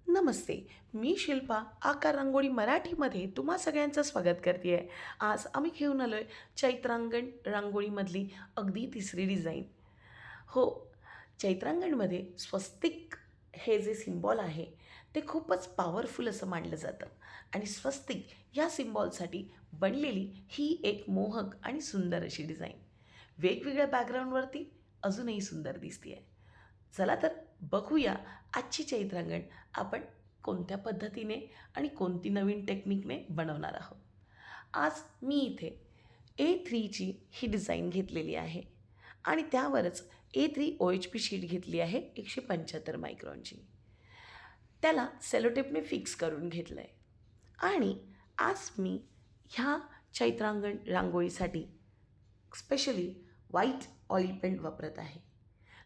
नमस्ते. मी शिल्पा आकार रांगोळी मराठीमध्ये तुम्हा सगळ्यांचं स्वागत करते आहे. आज आम्ही घेऊन आलो आहे चैत्रांगण रांगोळीमधली अगदी तिसरी डिझाईन. हो, चैत्रांगणमध्ये स्वस्तिक हे जे सिम्बॉल आहे ते खूपच पॉवरफुल असं मानलं जातं आणि स्वस्तिक या सिम्बॉलसाठी बनलेली ही एक मोहक आणि सुंदर अशी डिझाईन वेगवेगळ्या बॅकग्राऊंडवरती अजूनही सुंदर दिसते आहे. चला तर बघूया आजची चैत्रांगण आपण कोणत्या पद्धतीने आणि कोणती नवीन टेक्निकने बनवणार आहोत. आज मी इथे A3ची ही डिझाईन घेतलेली आहे आणि त्यावरच A3 OHP शीट घेतली आहे 175 मायक्रॉनची. त्याला सेलोटेपने फिक्स करून घेतलं आहे आणि आज मी ह्या चैत्रांगण रांगोळीसाठी स्पेशली व्हाईट ऑइल पेंट वापरत आहे.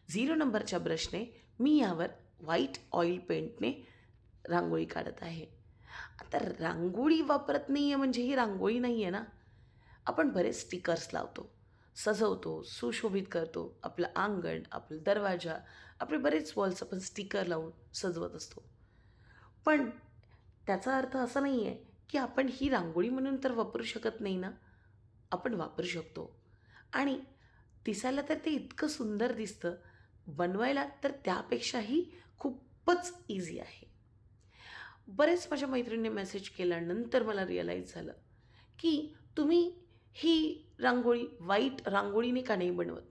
0 नंबरच्या ब्रशने मी यावर व्हाईट ऑइल पेंटने रांगोळी काढत आहे. आता रांगोळी वापरत नाही आहे म्हणजे ही रांगोळी नाही आहे ना. आपण बरेच स्टिकर्स लावतो, सजवतो, सुशोभित करतो. आपलं अंगण, आपला दरवाजा, आपले बरेच वॉल्स आपण स्टिकर लावून सजवत असतो. पण त्याचा अर्थ असा नाही आहे की आपण ही रांगोळी म्हणून तर वापरू शकत नाही ना. आपण वापरू शकतो आणि दिसायला तर ते इतकं सुंदर दिसतं, बनवायला तर त्यापेक्षाही खूपच ईझी आहे. बरेच माझ्या मैत्रिणींनी मेसेज केल्यानंतर मला रिअलाईज झालं, की तुम्ही ही रांगोळी व्हाईट रांगोळीने का नाही बनवत?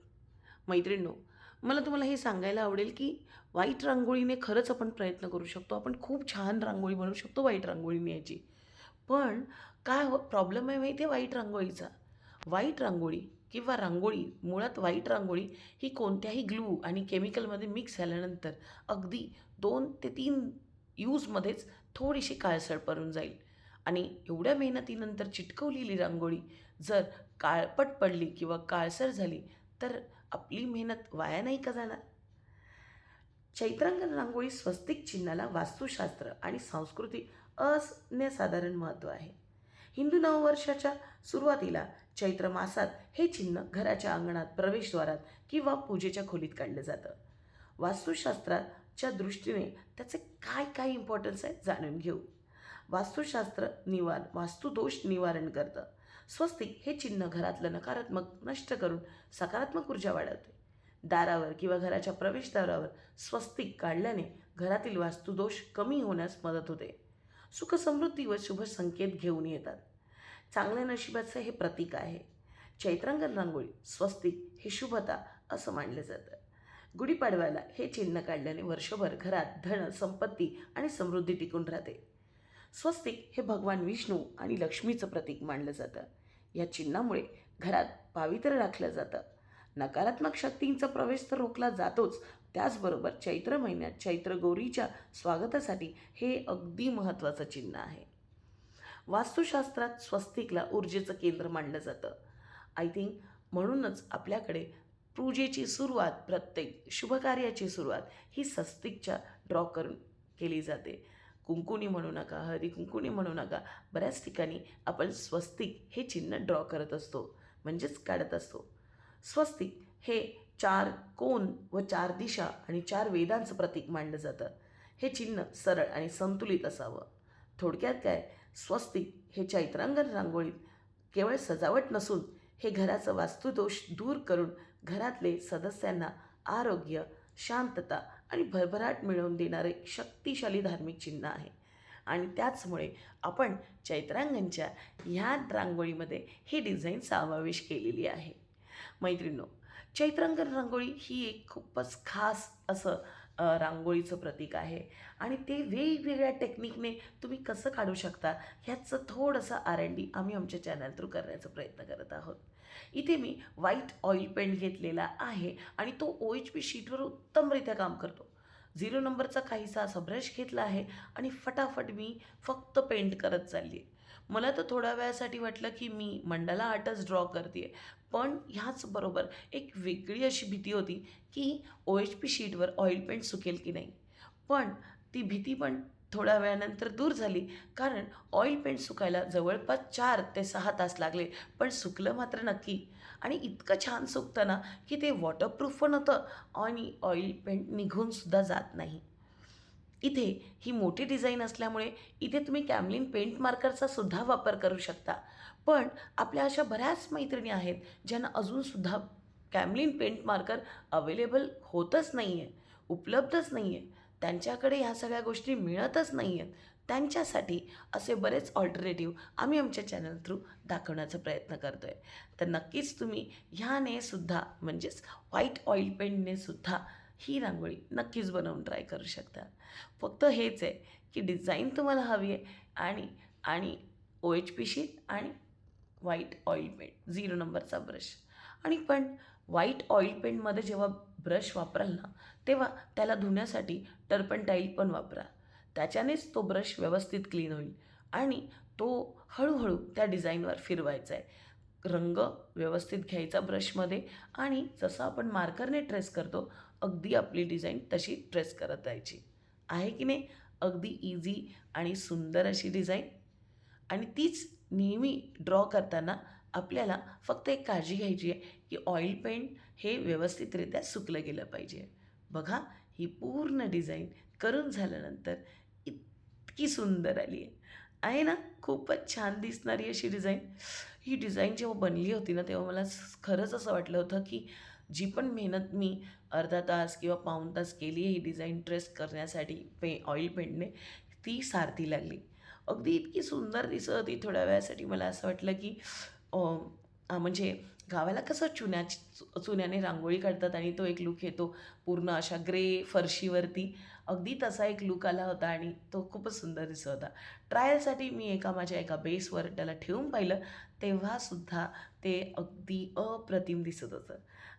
मैत्रिणींनो, मला तुम्हाला हे सांगायला आवडेल, की व्हाईट रांगोळीने खरंच आपण प्रयत्न करू शकतो. आपण खूप छान रांगोळी बनवू शकतो व्हाईट रांगोळीने याची. पण काय प्रॉब्लेम आहे माहिती आहे व्हाईट रांगोळीचा? व्हाईट रांगोळी किंवा रांगोळी मुळात व्हाईट रांगोळी ही कोणत्याही ग्लू आणि केमिकलमध्ये मिक्स झाल्यानंतर अगदी 2 ते 3 यूजमध्येच थोडीशी काळसर पडून जाईल आणि एवढ्या मेहनतीनंतर चिटकवलेली रांगोळी जर काळपट पडली किंवा काळसर झाली तर आपली मेहनत वाया नाही का जाणार? चैत्रांगण रांगोळी स्वस्तिक चिन्हाला वास्तुशास्त्र आणि सांस्कृतिक अनन्यसाधारण महत्त्व आहे. हिंदू नववर्षाच्या सुरुवातीला चैत्र मासात हे चिन्ह घराच्या अंगणात, प्रवेशद्वारात किंवा पूजेच्या खोलीत काढलं जातं. वास्तुशास्त्राच्या दृष्टीने त्याचे काय काय इम्पॉर्टन्स आहे जाणून घेऊ. वास्तुदोष निवारण करतं. स्वस्तिक हे चिन्ह घरातलं नकारात्मक नष्ट करून सकारात्मक ऊर्जा वाढवते. दारावर किंवा घराच्या प्रवेशद्वारावर स्वस्तिक काढल्याने घरातील वास्तुदोष कमी होण्यास मदत होते. सुखसमृद्धी व शुभ संकेत घेऊन येतात. चांगल्या नशिबाचं हे प्रतीक आहे. चैत्रांगण रांगोळी स्वस्तिक हे शुभता असं मानलं जातं. गुढीपाडव्याला हे चिन्ह काढल्याने वर्षभर घरात धन, संपत्ती आणि समृद्धी टिकून राहते. स्वस्तिक हे भगवान विष्णू आणि लक्ष्मीचं प्रतीक मानलं जातं. या चिन्हामुळे घरात पावित्र्य राखलं जातं. नकारात्मक शक्तींचा प्रवेश तर रोखला जातोच, त्याचबरोबर चैत्र महिन्यात चैत्र गौरीच्या स्वागतासाठी हे अगदी महत्त्वाचं चिन्ह आहे. वास्तुशास्त्रात स्वस्तिकला ऊर्जेचं केंद्र मानलं जातं. आय थिंक म्हणूनच आपल्याकडे पूजेची सुरुवात, प्रत्येक शुभकार्याची सुरुवात ही स्वस्तिकच्या ड्रॉ करून केली जाते. कुंकुनी म्हणू नका, हळदी कुंकुनी म्हणू नका, बऱ्याच ठिकाणी आपण स्वस्तिक हे चिन्ह ड्रॉ करत असतो, म्हणजेच काढत असतो. स्वस्तिक हे 4 कोन व 4 दिशा आणि 4 वेदांचं प्रतीक मानलं जातं. हे चिन्ह सरळ आणि संतुलित असावं. थोडक्यात काय, स्वस्तिक हे चैत्रांगण रांगोळीत केवळ सजावट नसून हे घराचं वास्तुदोष दूर करून घरातले सदस्यांना आरोग्य, शांतता आणि भरभराट मिळवून देणारे शक्तिशाली धार्मिक चिन्ह आहे. आणि त्याचमुळे आपण चैत्रांगणच्या ह्या रांगोळीमध्ये ही डिझाईन समावेश केलेली आहे. मैत्रिणींनो, चैत्रांगण रांगोळी ही एक खूपच खास असं रांगोळीचं प्रतीक आहे आणि ते वेगवेगळ्या टेक्निकने तुम्ही कसं काढू शकता ह्याचं थोडंसं R&D आम्ही आमच्या चॅनल थ्रू करण्याचा प्रयत्न करत आहोत. इथे मी व्हाईट ऑइल पेंट घेतलेला आहे आणि तो OHP शीटवर उत्तमरित्या काम करतो. 0 नंबरचा काहीसा असा ब्रश घेतला आहे आणि फटाफट मी फक्त पेंट करत चालली आहे. मला तर थोड्या वेळासाठी वाटलं की मी मंडाला आर्टच ड्रॉ करते आहे. पण ह्याचबरोबर एक वेगळी अशी भीती होती की OHP शीटवर ऑइल पेंट सुकेल की नाही. पण ती भीती पण थोड्या वेळानंतर दूर झाली, कारण ऑइल पेंट सुकायला जवळपास 4 ते 6 तास लागले. पण सुकलं मात्र नक्की आणि इतकं छान सुकतं ना की ते वॉटरप्रूफ पण होतं आणि ऑइल पेंट निघूनसुद्धा जात नाही. इथे ही मोठी डिझाईन असल्यामुळे इथे तुम्ही कॅमलिन पेंट मार्करचा सुद्धा वापर करू शकता. पण आपल्या अशा बऱ्याच मैत्रिणी आहेत ज्यांना अजूनसुद्धा कॅमलिन पेंट मार्कर अवेलेबल होतच नाही आहे, उपलब्धच नाही आहे. त्यांच्याकडे ह्या सगळ्या गोष्टी मिळतच नाही आहेत. त्यांच्यासाठी असे बरेच ऑल्टरनेटिव्ह आम्ही आमच्या चॅनल थ्रू दाखवण्याचा प्रयत्न करतो आहे. तर नक्कीच तुम्ही ह्याने सुद्धा म्हणजेच व्हाईट ऑइल पेंटने सुद्धा ही रांगोळी नक्कीच बनवून ट्राय करू शकता. फक्त हेच आहे की डिझाईन तुम्हाला हवी आहे आणि आणि OHP शीट आणि व्हाईट ऑइल पेंट 0 नंबरचा ब्रश. आणि पण व्हाईट ऑइल पेंटमध्ये जेव्हा ब्रश वापराल ना, तेव्हा त्याला धुण्यासाठी टर्पंटाईल पण वापरा. त्याच्यानेच तो ब्रश व्यवस्थित क्लीन होईल आणि तो हळूहळू त्या डिझाईनवर फिरवायचा आहे. रंग व्यवस्थित घ्यायचा ब्रशमध्ये आणि जसं आपण मार्करने ट्रेस करतो, अगदी आपली डिझाईन तशी ट्रेस करत जायची. आहे की नाही? अगदी इझी आणि सुंदर अशी डिझाईन. आणि तीच नेहमी ड्रॉ करताना आपल्याला फक्त एक काळजी घ्यायची आहे की ऑइल पेंट हे व्यवस्थितरित्या सुकलं गेलं पाहिजे. बघा, ही पूर्ण डिझाईन करून झाल्यानंतर इतकी सुंदर आली आहे. आहे ना? खूपच छान दिसणारी अशी डिझाईन. ही डिझाईन जेव्हा बनली होती ना, तेव्हा मला खरंच असं वाटलं होतं की जी पण मेहनत मी अर्धा तास किंवा पाऊण तास केली आहे ही डिझाईन ट्रेस करण्यासाठी ऑइल पेंटने, ती सारथी लागली. अगदी इतकी सुंदर दिसत होती. थोड्या वेळासाठी मला असं वाटलं की म्हणजे गावाला कसं चुन्याने रांगोळी काढतात आणि तो एक लूक येतो पूर्ण अशा ग्रे फरशीवरती, अगदी तसा एक लूक आला होता आणि तो खूपच सुंदर दिसत होता. ट्रायलसाठी मी माझ्या एका बेसवर त्याला ठेवून पाहिलं, तेव्हासुद्धा ते अगदी अप्रतिम दिसत होतं.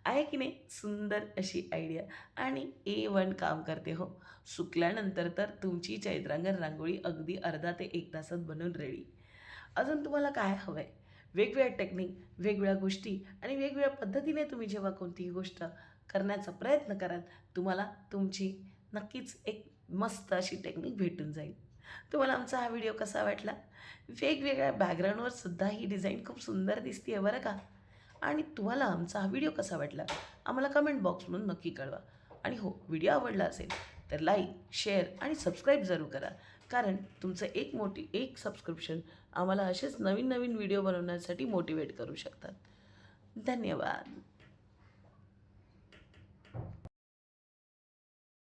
आहे की नाही? सुंदर अशी आयडिया आणि A1 काम करते हो. सुकल्यानंतर तर तुमची चैत्रांगण रांगोळी अगदी अर्धा ते 1 तासात बनून रेडी. अजून तुम्हाला काय हवं आहे? वेगवेगळ्या टेक्निक, वेगवेगळ्या गोष्टी आणि वेगवेगळ्या पद्धतीने तुम्ही जेव्हा कोणतीही गोष्ट करण्याचा प्रयत्न कराल, तुम्हाला तुमची नक्कीच एक मस्त अशी टेक्निक भेटून जाईल. तुम्हाला आमचा हा व्हिडिओ कसा वाटला? वेगवेगळ्या बॅकग्राऊंडवर सुद्धा ही डिझाईन खूप सुंदर दिसते आहे बरं का. आणि तुम्हाला आमचा हा व्हिडिओ कसा वाटला? आम्हाला कमेंट बॉक्समधून नक्की कळवा. आणि हो, व्हिडिओ आवडला असेल तर लाईक, शेअर आणि सबस्क्राईब जरूर करा. कारण तुमचं एक सबस्क्रिप्शन आम्हाला असेच नवीन नवीन व्हिडिओ बनवण्यासाठी मोटिवेट करू शकतात. धन्यवाद.